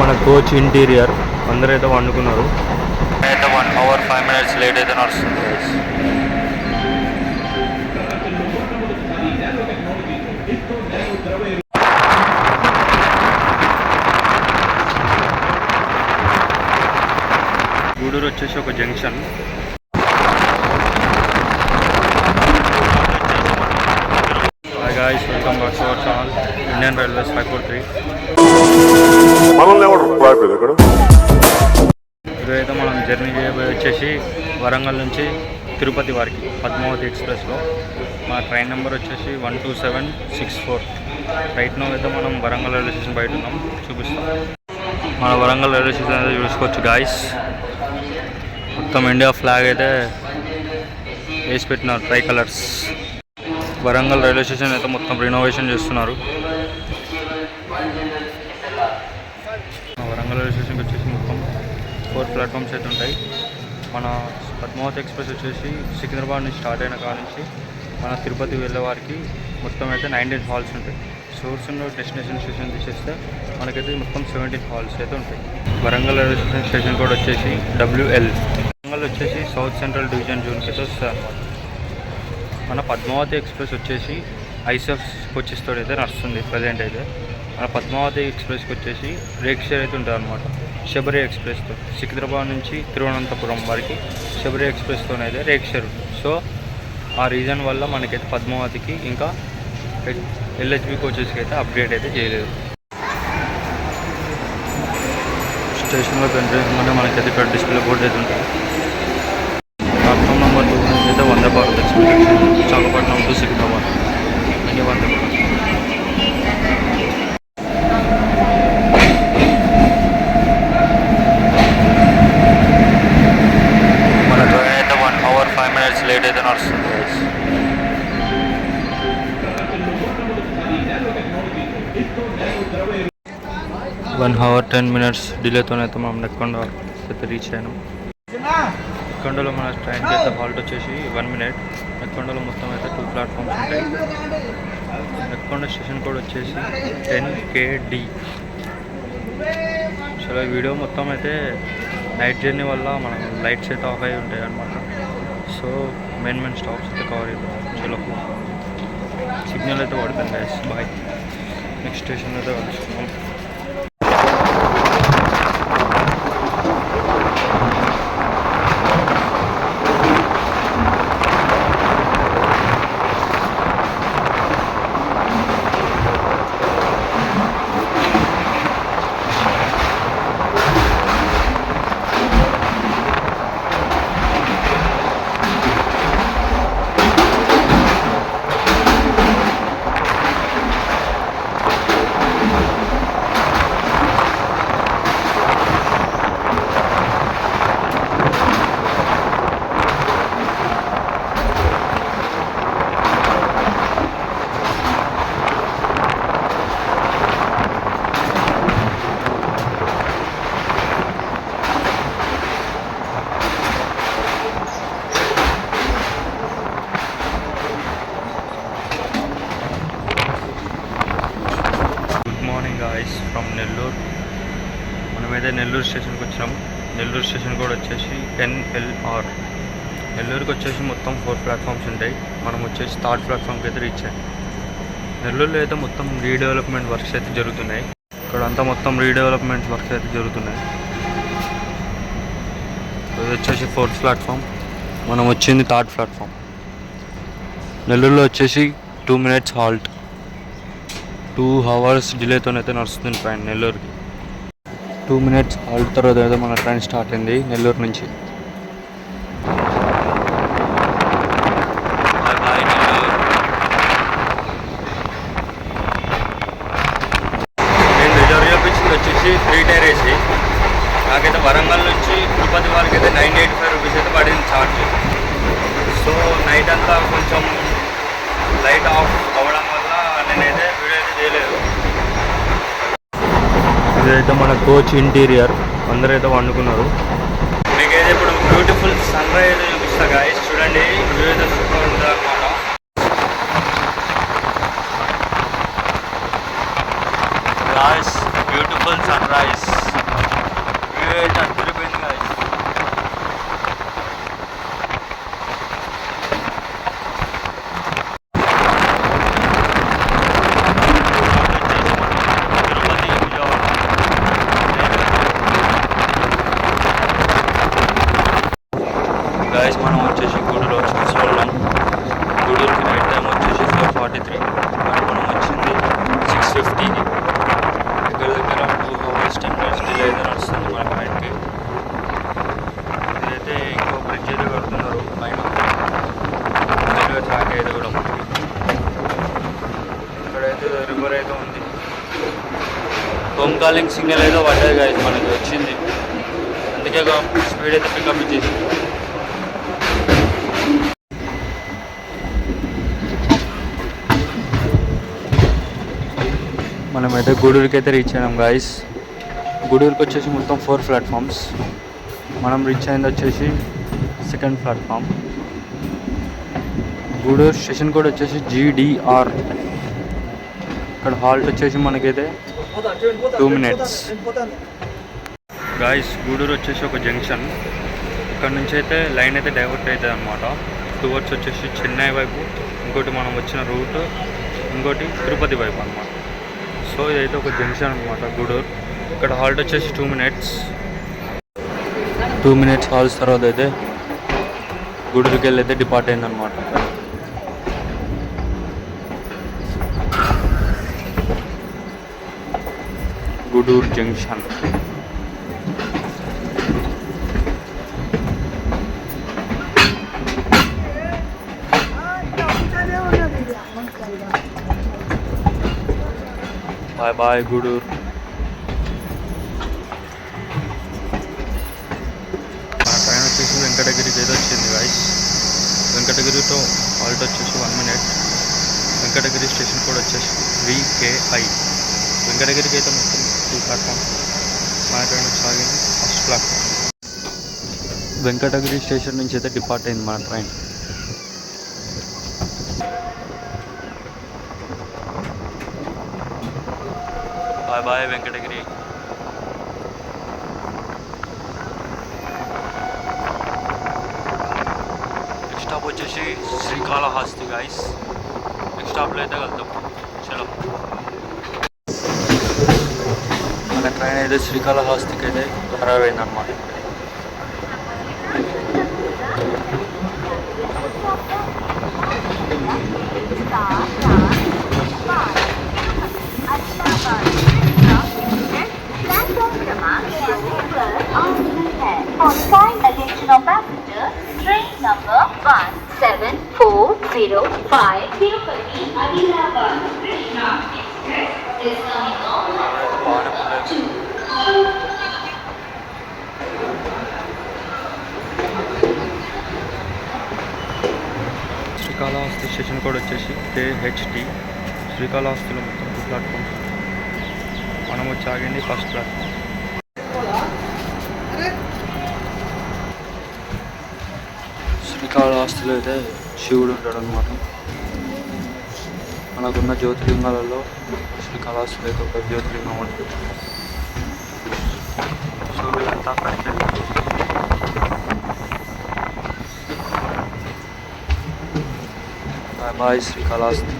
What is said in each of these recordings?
మన coach interior అందరూ అయితే వండుకున్నారు. అయితే 1 hour 5 minutes లేట్ అయితే నడుస్తుంది. గూడూరు వచ్చేసి ఒక junction. Hi guys, welcome back to our channel Indian railways 543. ఇదైతే మనం జర్నీ చేయబోయి వచ్చేసి వరంగల్ నుంచి తిరుపతి వారికి పద్మావతి ఎక్స్ప్రెస్లో. మా ట్రైన్ నెంబర్ వచ్చేసి 12764. రైట్ నో అయితే మనం వరంగల్ రైల్వే స్టేషన్ బయట ఉన్నాం, చూపిస్తాం. మన వరంగల్ రైల్వే స్టేషన్ అయితే చూసుకోవచ్చు గాయస్. మొత్తం ఇండియా ఫ్లాగ్ అయితే వేసి పెట్టినారు, try colours. Warangal railway station అయితే మొత్తం రినోవేషన్ చేస్తున్నారు. వరంగల్ రైల్వే స్టేషన్కి వచ్చేసి మొత్తం 4 ప్లాట్ఫామ్స్ అయితే ఉంటాయి. మన పద్మావతి ఎక్స్ప్రెస్ వచ్చేసి సికింద్రాబాద్ నుంచి స్టార్ట్ అయిన కాడ నుంచి మన తిరుపతి వెళ్ళే వారికి మొత్తం అయితే 19 హాల్స్ ఉంటాయి. సోర్స్ ఉన్న డెస్టినేషన్ స్టేషన్ తీసేస్తే మనకైతే మొత్తం 17 హాల్స్ అయితే ఉంటాయి. వరంగల్ రైల్వే స్టేషన్ కూడా వచ్చేసి WL. వరంగల్ వచ్చేసి సౌత్ సెంట్రల్ డివిజన్ జోన్కి అయితే వస్తుంది అన్నమాట. మన పద్మావతి ఎక్స్ప్రెస్ వచ్చేసి ఐసెఫ్ కోచెస్తో అయితే నడుస్తుంది ప్రజెంట్ అయితే. మన పద్మావతి ఎక్స్ప్రెస్కి వచ్చేసి రేక్ షేర్ అయితే ఉంటుంది అనమాట. శబరి ఎక్స్ప్రెస్తో సికింద్రాబాద్ నుంచి తిరువనంతపురం వరకు శబరి ఎక్స్ప్రెస్తోనైతే రేక్ షేర్. సో ఆ రీజన్ వల్ల మనకైతే పద్మావతికి ఇంకా LHB కోచెస్కి అయితే అప్డేట్ అయితే చేయలేదు. స్టేషన్లో పెంచగానే మనకైతే ఇక్కడ డిస్ప్లే బోర్డు అయితే ఉంటుంది. ప్లాట్ఫామ్ నెంబర్ 2 నుంచి అయితే Vande Bharat express Visakhapatnam to Secunderabad mini Vande Bharat. మన ట్రైన్ అయితే 1 hour 5 minutes లేట్ అయితే నడుస్తుంది. 1 hour 10 minutes డిలేతోనైతే మనం నెక్కొండ అయితే రీచ్ అయినాం. నెక్కొండలో మన ట్రైన్కి అయితే హాల్ట్ వచ్చేసి 1 minute. నెక్కొండలో మొత్తం అయితే 2 ప్లాట్ఫామ్స్ ఉంటాయి. నెక్కొండ స్టేషన్ కోడ్ వచ్చేసి 10KD. సో ఈ వీడియో మొత్తం అయితే నైట్ జర్నీ వల్ల మనం లైట్స్ అయితే ఆఫ్ అయి ఉంటాయి అన్నమాట. సో మెయిన్ స్టాప్స్ అయితే కవర్ అవుతాం. చలో సిగ్నల్ అయితే పడుతుంది గైస్. బాయ్, నెక్స్ట్ స్టేషన్ అయితే కలుసుకున్నాం. ఫ్రమ్ నెల్లూరు. మనమైతే నెల్లూరు స్టేషన్కి వచ్చినాం. నెల్లూరు స్టేషన్ కూడా వచ్చేసి NLR. నెల్లూరుకి వచ్చేసి మొత్తం 4 ప్లాట్ఫామ్స్ ఉంటాయి. మనం వచ్చేసి 3rd ప్లాట్ఫామ్కి అయితే రీచ్ అయ్యాం. నెల్లూరులో అయితే మొత్తం రీడెవలప్మెంట్ వర్క్స్ అయితే జరుగుతున్నాయి. ఇక్కడ అంతా మొత్తం రీడెవలప్మెంట్ వర్క్స్ అయితే జరుగుతున్నాయి. ఇది వచ్చేసి 4th ప్లాట్ఫామ్, మనం వచ్చింది 3rd ప్లాట్ఫామ్. నెల్లూరులో వచ్చేసి 2 minutes హాల్ట్. 2 hours డిలేతోనైతే నడుస్తుంది ట్రైన్ నెల్లూరుకి. 2 minutes హాల్ట్ తర్వాత అయితే మన ట్రైన్ స్టార్ట్ అయింది నెల్లూరు నుంచి. నేను రిజర్వ్ చేయించింది వచ్చేసి 3 tier AC. నాకైతే వరంగల్ నుంచి తిరుపతి వరకు అయితే 985 రూపీస్ అయితే పడింది ఛార్జ్. సో నైట్ అంతా కొంచెం లైట్ ఆఫ్ అవ్వడం వల్ల నేనైతే వీడియో అయితే చేయలేదు. ఇదైతే మన కోచ్ ఇంటీరియర్, అందరూ అయితే వండుకున్నారు. మీకైతే ఇప్పుడు బ్యూటిఫుల్ సన్ రైజ్ చూపిస్తా గాయస్. చూడండి, వ్యూ అయితే సూపర్ ఉంటుంది అనమాట. Guys, beautiful sunrise. 6:43 but మనం వచ్చింది 6:50కి. దగ్గర దగ్గర 2 hours 10 minutes డిలే అయితే నడుస్తుంది మన ట్రైన్కి. ఇదైతే ఇంకో బ్రిడ్జ్ అయితే కడుతున్నారు పైన రైల్వే ట్రాక్ అయితే కూడా మనకి. ఇక్కడైతే రివర్ అయితే ఉంది. హోమ్ కాలింగ్ సిగ్నల్ అయితే పడ్డది గాయస్, మనకి వచ్చింది. అందుకే స్పీడ్ అయితే పికప్ ఇచ్చేసింది. మనమైతే గూడూరుకి అయితే రీచ్ అయినాం గాయస్. గూడూరుకి వచ్చేసి మొత్తం 4 ప్లాట్ఫామ్స్. మనం రీచ్ అయింది వచ్చేసి 2nd platform. Gudur station code వచ్చేసి GDR. ఇక్కడ హాల్ట్ వచ్చేసి మనకైతే 2 minutes. గాయస్ గూడూరు వచ్చేసి ఒక జంక్షన్. ఇక్కడ నుంచి అయితే లైన్ అయితే డైవర్ట్ అవుతుంది అనమాట. టువర్డ్స్ వచ్చేసి చెన్నై వైపు, ఇంకోటి మనం వచ్చిన రూట్, ఇంకోటి తిరుపతి వైపు అనమాట. సో ఇదైతే ఒక జంక్షన్ అనమాట గూడూరు. ఇక్కడ హాల్ట్ వచ్చేసి 2 minutes. 2 minutes హాల్స్ తర్వాత అయితే గూడూరుకి వెళ్ళి అయితే డిపార్ట్ అయిందనమాట. Gudur junction. Bye bye Gudur. మన ట్రైన్ వచ్చేసి వెంకటగిరికి అయితే వచ్చింది గాయస్. వెంకటగిరితో హాల్ట్ వచ్చేసి 1 minute. వెంకటగిరి స్టేషన్ కోడ్ వచ్చేసి VKI. వెంకటగిరికి అయితే మొత్తం 2 ప్లాట్ఫామ్స్. మన ట్రైన్ వచ్చి ఆగింది 1st ప్లాట్ఫామ్. వెంకటగిరి స్టేషన్ నుంచి అయితే డిపార్ట్ అయింది మన train. Bye bye Venkatagiri. Next stop వచ్చేసి శ్రీకాళహస్తి గాయస్. నెక్స్ట్ స్టాప్లో అయితే వెళ్తాం. చలో. మన ట్రైన్ అయితే శ్రీకాళహస్తికి అయితే ఖరాబ్ అయిందన్నమాట. On kind attention of passengers, train number 17405 Tirupati Adilabad Krishna Express is coming on. Srikalahasti station code వచ్చేసి KHT. శ్రీకాళహస్తిలో మొత్తం 2 ప్లాట్ఫామ్స్. మనం వచ్చి ఆగింది 1st ప్లాట్ఫామ్. శ్రీకాళహస్తిలో అయితే శివుడు ఉంటాడు అనమాట. మనకున్న జ్యోతిర్లింగాలలో శ్రీకాళహస్తిలో అయితే ఒక జ్యోతిర్లింగం ఉంటుంది. సో వీళ్ళంతా అక్కడికి బాయ్ శ్రీకాళహస్తి.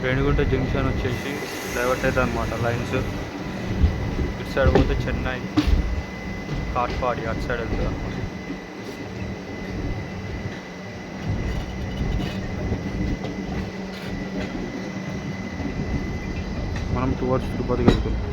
రేణిగుంట జంక్షన్ వచ్చేసి డైవర్ట్ అవుతుంది అనమాట లైన్స్. ఇటు సైడ్ పోతే చెన్నై, కాట్పాడి అటు సైడ్ వెళ్తుంది అనమాట. మనం టువర్డ్స్ తిరుపతికి వెళ్తున్నాం.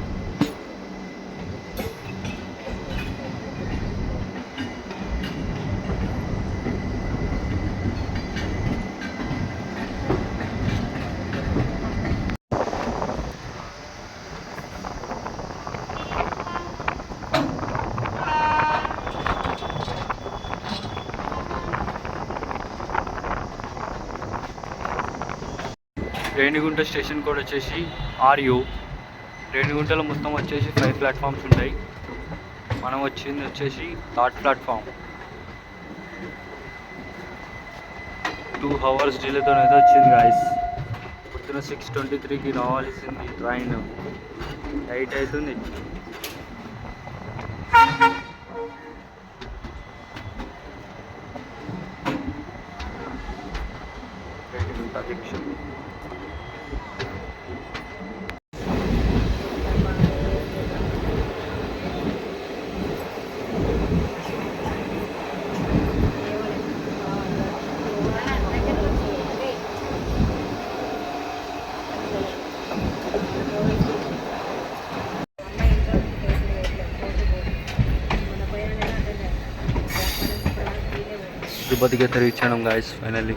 రేణిగుంట స్టేషన్ కోడ్ వచ్చేసి RU. రేణిగుంటలో మొత్తం వచ్చేసి 5 ప్లాట్ఫామ్స్ ఉంటాయి. మనం వచ్చింది వచ్చేసి 3rd ప్లాట్ఫామ్. 2 hours డిలేతో అయితే వచ్చింది గాయస్. పొద్దున 6:23కి రావాల్సింది ట్రైన్, 8 అవుతుంది. రేణిగుంట జంక్షన్. తిరుపతికి అయితే రీచ్ అయినాం గాయస్ ఫైనల్లీ.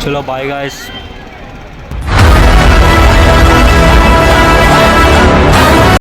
చలో బాయ్ గాయస్.